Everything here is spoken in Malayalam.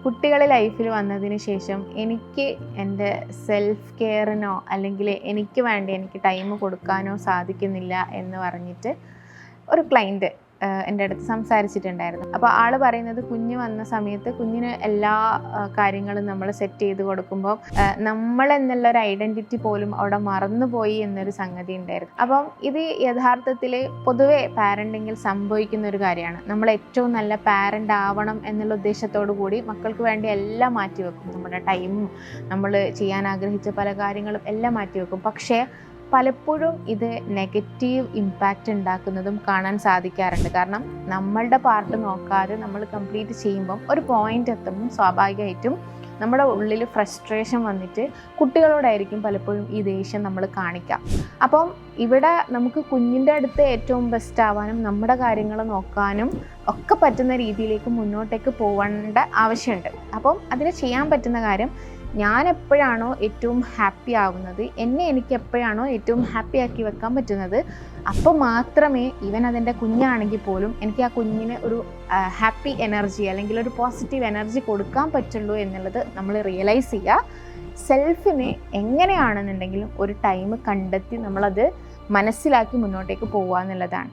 കുട്ടികൾ ലൈഫിൽ വന്നതിന് ശേഷം എനിക്ക് എൻ്റെ സെൽഫ് കെയറിനോ അല്ലെങ്കിൽ എനിക്ക് ടൈം കൊടുക്കാനോ സാധിക്കുന്നില്ല എന്ന് പറഞ്ഞിട്ട് ഒരു ക്ലയൻറ്റ് എൻ്റെ അടുത്ത് സംസാരിച്ചിട്ടുണ്ടായിരുന്നു. അപ്പോൾ ആൾ പറയുന്നത് കുഞ്ഞ് വന്ന സമയത്ത് കുഞ്ഞിന് എല്ലാ കാര്യങ്ങളും നമ്മൾ സെറ്റ് ചെയ്ത് കൊടുക്കുമ്പോൾ നമ്മളെന്നുള്ളൊരു ഐഡൻറ്റിറ്റി പോലും അവിടെ മറന്നുപോയി എന്നൊരു സംഗതി ഉണ്ടായിരുന്നു. അപ്പം ഇത് യഥാർത്ഥത്തിൽ പൊതുവെ പാരൻറ്റിങ്ങിൽ സംഭവിക്കുന്ന ഒരു കാര്യമാണ്. നമ്മൾ ഏറ്റവും നല്ല പാരൻ്റ് ആവണം എന്നുള്ള ഉദ്ദേശത്തോടു കൂടി മക്കൾക്ക് വേണ്ടി എല്ലാം മാറ്റിവെക്കും. നമ്മുടെ ടൈമും നമ്മൾ ചെയ്യാൻ ആഗ്രഹിച്ച പല കാര്യങ്ങളും എല്ലാം മാറ്റിവെക്കും. പക്ഷേ പലപ്പോഴും ഇത് നെഗറ്റീവ് ഇമ്പാക്റ്റ് ഉണ്ടാക്കുന്നതും കാണാൻ സാധിക്കാറുണ്ട്. കാരണം നമ്മളുടെ പാർട്ട് നോക്കാതെ നമ്മൾ കംപ്ലീറ്റ് ചെയ്യുമ്പം ഒരു പോയിന്റ് എത്തുമ്പം സ്വാഭാവികമായിട്ടും നമ്മുടെ ഉള്ളിൽ ഫ്രസ്ട്രേഷൻ വന്നിട്ട് കുട്ടികളോടായിരിക്കും പലപ്പോഴും ഈ ദേഷ്യം നമ്മൾ കാണിക്കുക. അപ്പം ഇവിടെ നമുക്ക് കുഞ്ഞിൻ്റെ അടുത്ത് ഏറ്റവും ബെസ്റ്റ് ആവാനും നമ്മുടെ കാര്യങ്ങൾ നോക്കാനും ഒക്കെ പറ്റുന്ന രീതിയിലേക്ക് മുന്നോട്ടേക്ക് പോകേണ്ട ആവശ്യമുണ്ട്. അപ്പം അതിന് ചെയ്യാൻ പറ്റുന്ന കാര്യം, ഞാൻ എപ്പോഴാണോ ഏറ്റവും ഹാപ്പി ആവുന്നത്, എനിക്ക് എപ്പോഴാണോ ഏറ്റവും ഹാപ്പി ആക്കി വെക്കാൻ പറ്റുന്നത്, അപ്പോൾ മാത്രമേ ഈവൻ അതെൻ്റെ കുഞ്ഞാണെങ്കിൽ പോലും എനിക്ക് ആ കുഞ്ഞിന് ഒരു ഹാപ്പി എനർജി അല്ലെങ്കിൽ ഒരു പോസിറ്റീവ് എനർജി കൊടുക്കാൻ പറ്റുള്ളൂ എന്നുള്ളത് നമ്മൾ റിയലൈസ് ചെയ്യുക. സെൽഫിനെ എങ്ങനെയാണെന്നുണ്ടെങ്കിലും ഒരു ടൈം കണ്ടെത്തി നമ്മളത് മനസ്സിലാക്കി മുന്നോട്ടേക്ക് പോകുക എന്നുള്ളതാണ്.